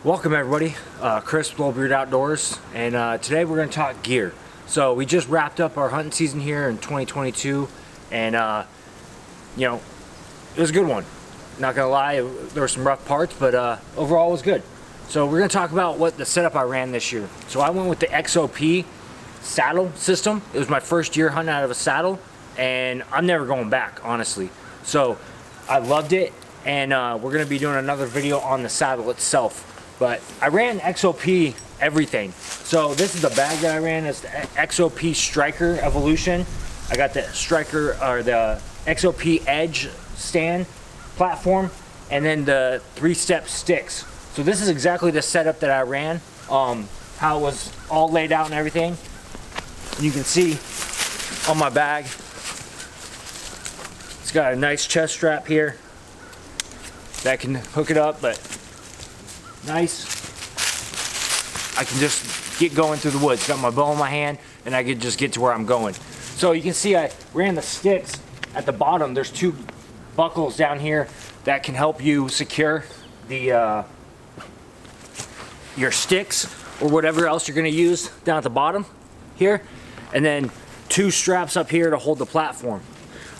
Welcome everybody, Chris with Beard Outdoors, and today we're going to talk gear. So we just wrapped up our hunting season here in 2022, and you know, it was a good one. Not gonna lie, there were some rough parts, but overall it was good. So we're going to talk about what the setup I ran this year. So I went with the XOP saddle system. It was my first year hunting out of a saddle, and I'm never going back, honestly. So I loved it, and we're going to be doing another video on the saddle itself. But I ran XOP everything. So this is the bag that I ran. It's the XOP Striker Evolution. I got the Striker, or the XOP Edge stand platform, and then the 3-step sticks. So this is exactly the setup that I ran, how it was all laid out and everything. And you can see on my bag, it's got a nice chest strap here that can hook it up, but nice. I can just get going through the woods. Got my bow in my hand, and I can just get to where I'm going. So you can see I ran the sticks at the bottom. There's 2 buckles down here that can help you secure the your sticks or whatever else you're going to use down at the bottom here, and then 2 straps up here to hold the platform.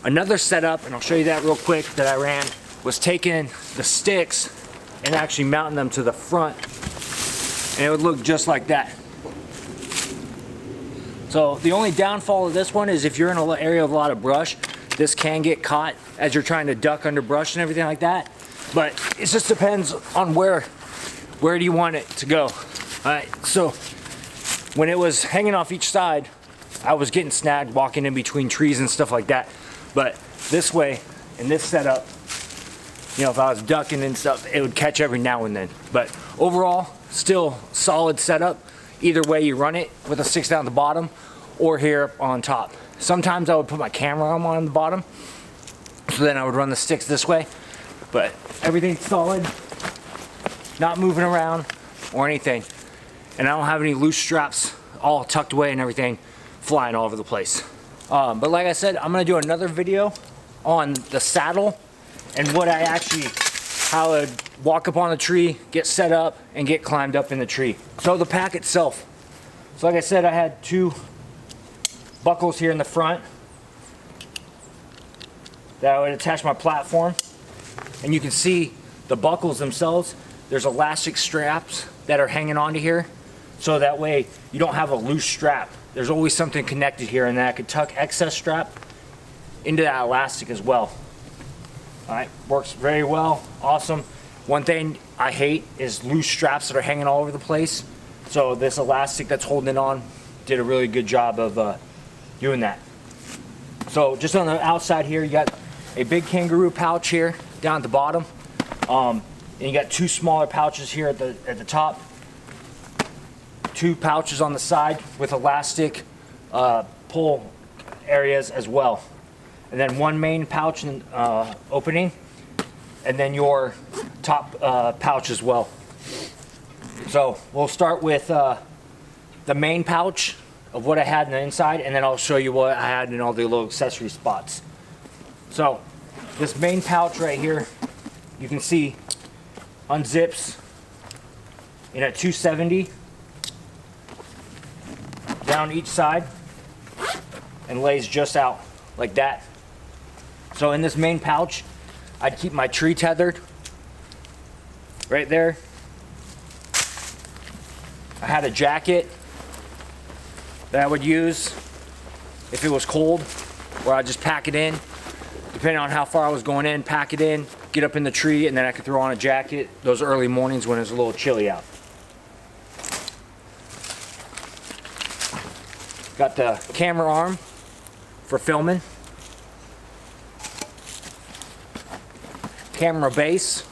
Another setup, and I'll show you that real quick, that I ran was taking the sticks and actually mounting them to the front, and it would look just like that. So the only downfall of this one is if you're in an area of a lot of brush, this can get caught as you're trying to duck under brush and everything like that. But it just depends on where do you want it to go. Alright, so when it was hanging off each side, I was getting snagged walking in between trees and stuff like that. But this way, in this setup, you know, if I was ducking and stuff, it would catch every now and then. But overall, still solid setup. Either way you run it, with the sticks down at the bottom or here on top. Sometimes I would put my camera arm on the bottom, so then I would run the sticks this way. But everything's solid, not moving around or anything. And I don't have any loose straps, all tucked away and everything, flying all over the place. But like I said, I'm gonna do another video on the saddle and what I actually, how I would walk up on the tree, get set up, and get climbed up in the tree. So the pack itself. So like I said, I had 2 buckles here in the front that I would attach my platform. And you can see the buckles themselves, there's elastic straps that are hanging onto here. So that way you don't have a loose strap. There's always something connected here, and then I could tuck excess strap into that elastic as well. Alright, works very well, awesome. One thing I hate is loose straps that are hanging all over the place. So this elastic that's holding it on did a really good job of doing that. So just on the outside here, you got a big Kangaroo pouch here down at the bottom. And you got 2 smaller pouches here at the top. 2 pouches on the side with elastic pull areas as well. And then 1 main pouch opening, and then your top pouch as well. So we'll start with the main pouch of what I had in the inside, and then I'll show you what I had in all the little accessory spots. So this main pouch right here, you can see unzips in a 270 down each side and lays just out like that. So in this main pouch, I'd keep my tree tethered right there. I had a jacket that I would use if it was cold, where I'd just pack it in. Depending on how far I was going in, pack it in, get up in the tree, and then I could throw on a jacket those early mornings when it's a little chilly out. Got the camera arm for filming. Camera base.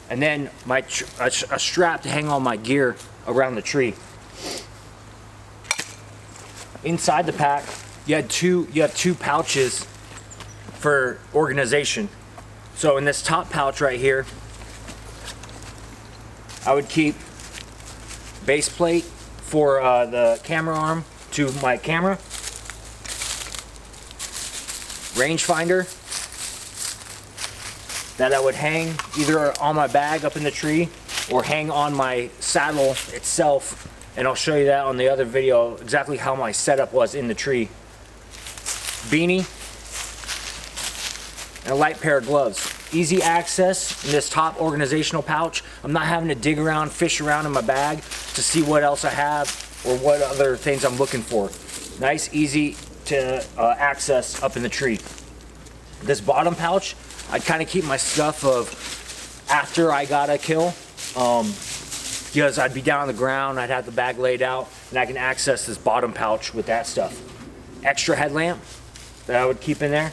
And then a strap to hang all my gear around the tree. Inside the pack, you have two pouches for organization. So in this top pouch right here, I would keep base plate for the camera arm to my camera, rangefinder that I would hang either on my bag up in the tree or hang on my saddle itself. And I'll show you that on the other video, exactly how my setup was in the tree. Beanie and a light pair of gloves. Easy access in this top organizational pouch. I'm not having to dig around, fish around in my bag to see what else I have or what other things I'm looking for. Nice, easy to access up in the tree. This bottom pouch, I kind of keep my stuff of after I got a kill, because I'd be down on the ground, I'd have the bag laid out, and I can access this bottom pouch with that stuff. Extra headlamp that I would keep in there.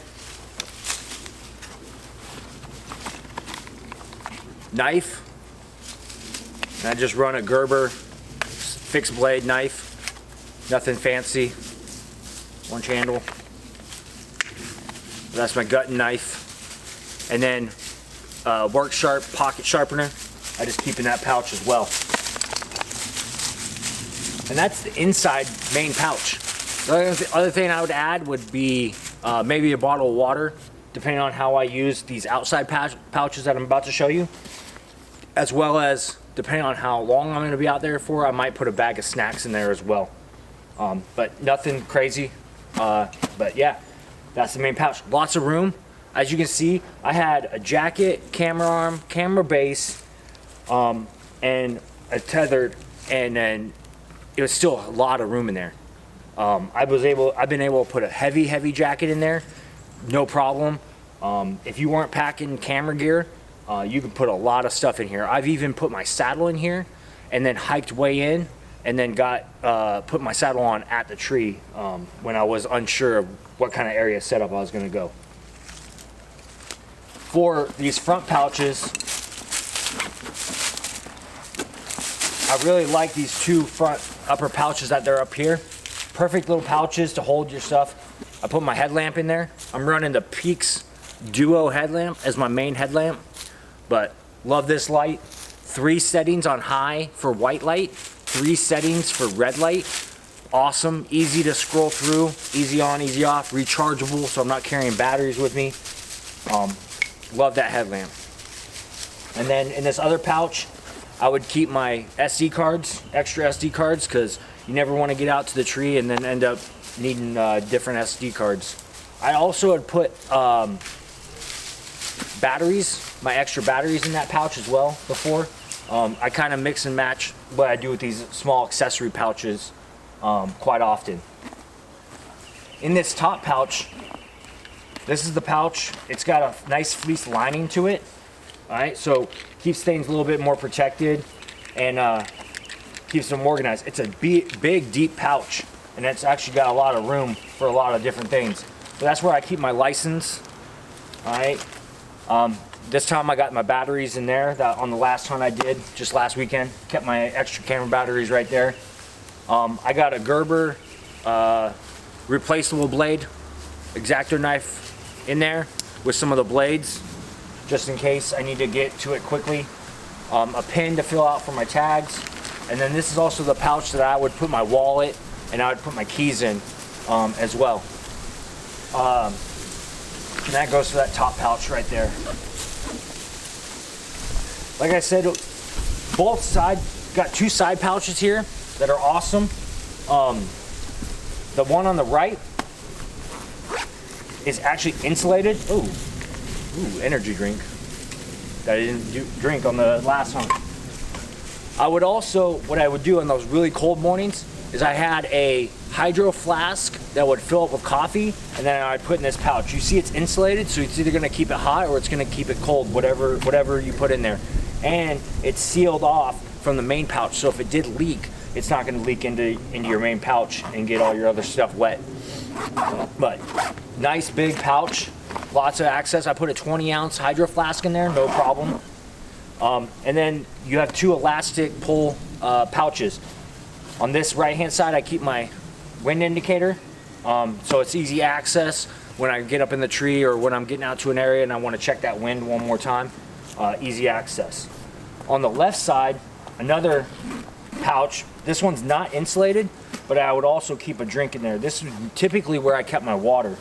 Knife, and I just run a Gerber fixed blade knife, nothing fancy, one handle. That's my gutting knife, and then work sharp pocket sharpener. I just keep in that pouch as well. And that's the inside main pouch. The other thing I would add would be maybe a bottle of water, depending on how I use these outside pouches that I'm about to show you. As well as, depending on how long I'm going to be out there for, I might put a bag of snacks in there as well. But nothing crazy. But yeah, that's the main pouch. Lots of room. As you can see, I had a jacket, camera arm, camera base, and a tethered, and then it was still a lot of room in there. I've been able to put a heavy jacket in there, no problem. If you weren't packing camera gear, you can put a lot of stuff in here. I've even put my saddle in here and then hiked way in and then put my saddle on at the tree when I was unsure of what kind of area setup I was going to go. For these front pouches, I really like these two front upper pouches that they're up here. Perfect little pouches to hold your stuff. I put my headlamp in there. I'm running the Peaks Duo headlamp as my main headlamp. But love this light. 3 settings on high for white light, 3 settings for red light. Awesome, easy to scroll through, easy on, easy off, rechargeable, so I'm not carrying batteries with me. Love that headlamp. And then in this other pouch, I would keep my SD cards, extra SD cards, because you never want to get out to the tree and then end up needing different SD cards. I also would put batteries, my extra batteries in that pouch as well before. I kind of mix and match what I do with these small accessory pouches quite often. In this top pouch, this is the pouch. It's got a nice fleece lining to it. All right, so keeps things a little bit more protected and keeps them organized. It's a big, deep pouch, and it's actually got a lot of room for a lot of different things. So that's where I keep my license. All right. This time I got my batteries in there. That on the last hunt I did just last weekend, kept my extra camera batteries right there. I got a Gerber replaceable blade X-Acto knife in there with some of the blades, just in case I need to get to it quickly. A pin to fill out for my tags, and then this is also the pouch that I would put my wallet and I would put my keys in as well. And that goes for that top pouch right there. Like I said, both sides got 2 side pouches here that are awesome. The one on the right is actually insulated. Ooh, energy drink that I didn't drink on the last hunt. I would also, what I would do on those really cold mornings is I had a hydro flask that would fill up with coffee, and then I'd put in this pouch. You see it's insulated, so it's either gonna keep it hot or it's gonna keep it cold, whatever you put in there. And it's sealed off from the main pouch, so if it did leak, it's not gonna leak into your main pouch and get all your other stuff wet. But nice big pouch, lots of access. I put a 20-ounce hydro flask in there, no problem. And then you have 2 elastic pull pouches. On this right-hand side, I keep my wind indicator, so it's easy access when I get up in the tree or when I'm getting out to an area and I want to check that wind one more time. Easy access. On the left side, another pouch. This one's not insulated, but I would also keep a drink in there. This is typically where I kept my water.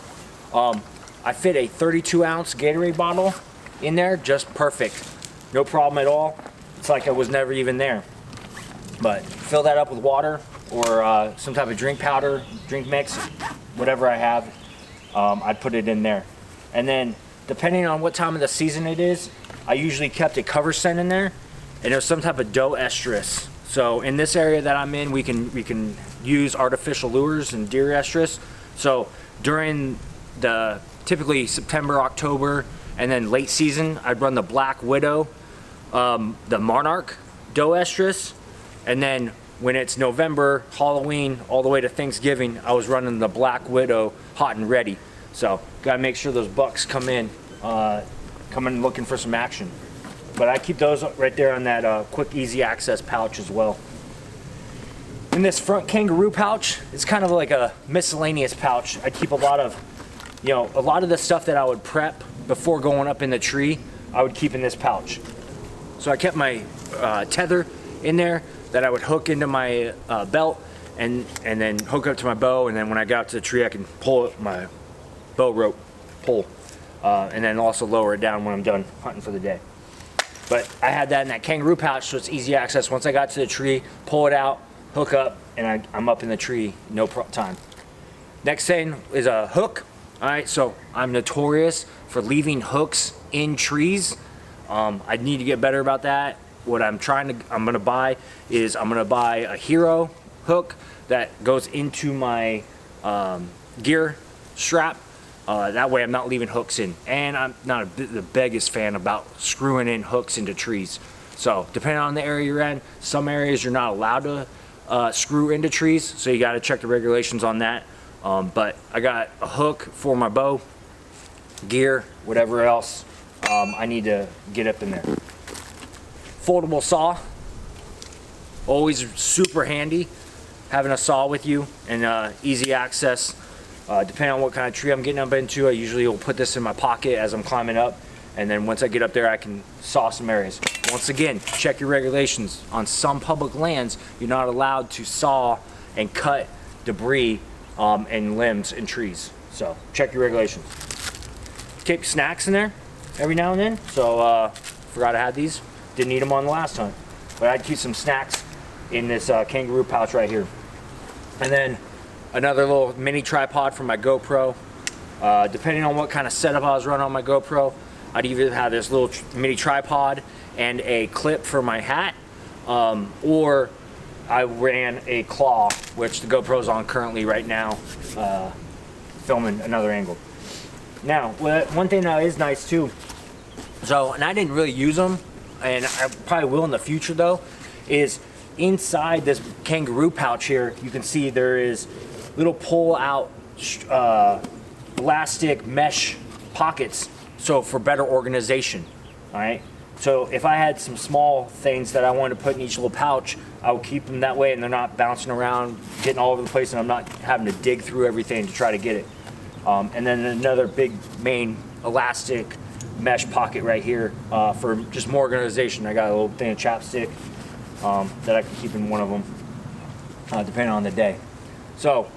I fit a 32-ounce Gatorade bottle in there just perfect. No problem at all. It's like I was never even there. But fill that up with water or some type of drink powder, drink mix, whatever I have. I'd put it in there. And then depending on what time of the season it is, I usually kept a cover scent in there, and it was some type of doe estrus. So in this area that I'm in, we can use artificial lures and deer estrus. So during the typically September, October, and then late season, I'd run the Black Widow, the Monarch doe estrus, and then when it's November, Halloween, all the way to Thanksgiving, I was running the Black Widow hot and ready. So gotta make sure those bucks come in looking for some action. But I keep those right there on that quick, easy access pouch as well. In this front Kangaroo pouch, it's kind of like a miscellaneous pouch. I keep a lot of the stuff that I would prep before going up in the tree, I would keep in this pouch. So I kept my tether in there that I would hook into my belt and then hook up to my bow, and then when I got to the tree I can pull my bow rope pull and then also lower it down when I'm done hunting for the day. But I had that in that Kangaroo pouch, so it's easy access. Once I got to the tree, pull it out, hook up, and I'm up in the tree, no time. Next thing is a hook. All right, so I'm notorious for leaving hooks in trees. I need to get better about that. What I'm gonna buy a Hero hook that goes into my gear strap. That way I'm not leaving hooks in. And I'm not the biggest fan about screwing in hooks into trees. So depending on the area you're in, some areas you're not allowed to screw into trees. So you gotta check the regulations on that. But I got a hook for my bow, gear, whatever else I need to get up in there. Foldable saw, always super handy having a saw with you, and easy access. Depending on what kind of tree I'm getting up into, I usually will put this in my pocket as I'm climbing up, and then once I get up there I can saw some areas. Once again, check your regulations. On some public lands you're not allowed to saw and cut debris and limbs and trees, so check your regulations. Keep snacks in there every now and then, so forgot I had these, didn't eat them on the last hunt, but I'd keep some snacks in this Kangaroo pouch right here. And then another little mini tripod for my GoPro. Depending on what kind of setup I was running on my GoPro, I'd either have this little mini tripod and a clip for my hat, or I ran a claw, which the GoPro's on currently right now, filming another angle. Now, one thing that is nice too, and I didn't really use them, and I probably will in the future though, is inside this Kangaroo pouch here, you can see there is little pull out elastic mesh pockets, so for better organization. All right, so if I had some small things that I wanted to put in each little pouch, I would keep them that way and they're not bouncing around, getting all over the place, and I'm not having to dig through everything to try to get it. And then another big main elastic mesh pocket right here for just more organization. I got a little thing of chapstick that I can keep in one of them, depending on the day. So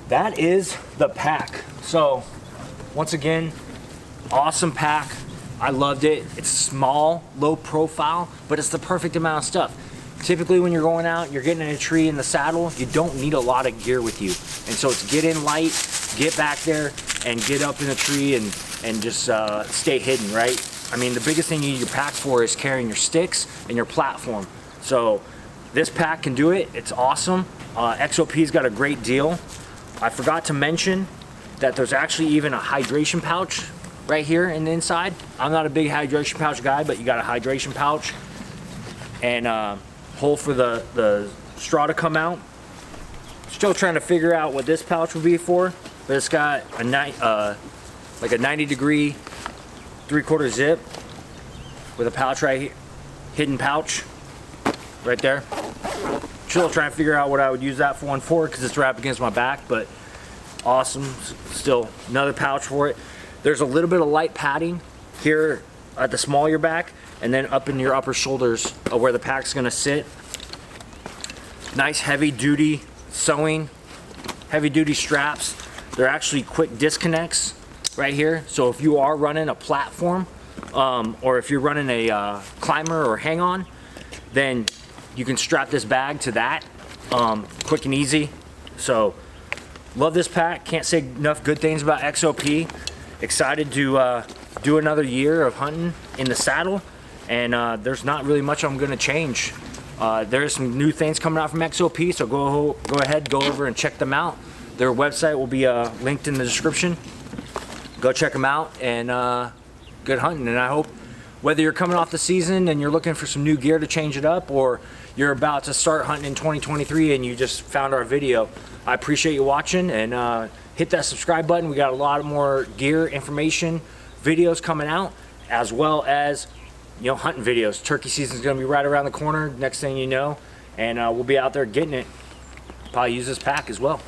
that is the pack. So once again, awesome pack. I loved it. It's small, low profile, but it's the perfect amount of stuff. Typically when you're going out, you're getting in a tree in the saddle, you don't need a lot of gear with you. And so it's get in light, get back there, and get up in a tree and just stay hidden, right? I mean, the biggest thing you need your pack for is carrying your sticks and your platform. So this pack can do it. It's awesome. XOP's got a great deal. I forgot to mention that there's actually even a hydration pouch right here in the inside. I'm not a big hydration pouch guy, but you got a hydration pouch and hole for the straw to come out. Still trying to figure out what this pouch would be for, but it's got a like a 90-degree 3/4 zip with a pouch right here, hidden pouch right there. Still trying to figure out what I would use that one for because it's right up against my back, but awesome. Still another pouch for it. There's a little bit of light padding here at the small of your back and then up in your upper shoulders where the pack's gonna sit. Nice heavy duty sewing, heavy duty straps. They're actually quick disconnects right here. So if you are running a platform, or if you're running a climber or hang on, then you can strap this bag to that, quick and easy. So love this pack, can't say enough good things about XOP. Excited to do another year of hunting in the saddle, and there's not really much I'm gonna change. There's some new things coming out from XOP, so go ahead, go over and check them out. Their website will be linked in the description. Go check them out, and good hunting. And I hope whether you're coming off the season and you're looking for some new gear to change it up, or you're about to start hunting in 2023 and you just found our video, I appreciate you watching, and hit that subscribe button. We got a lot more gear information videos coming out, as well as hunting videos. Turkey season's gonna be right around the corner, next thing you know, and we'll be out there getting it. Probably use this pack as well.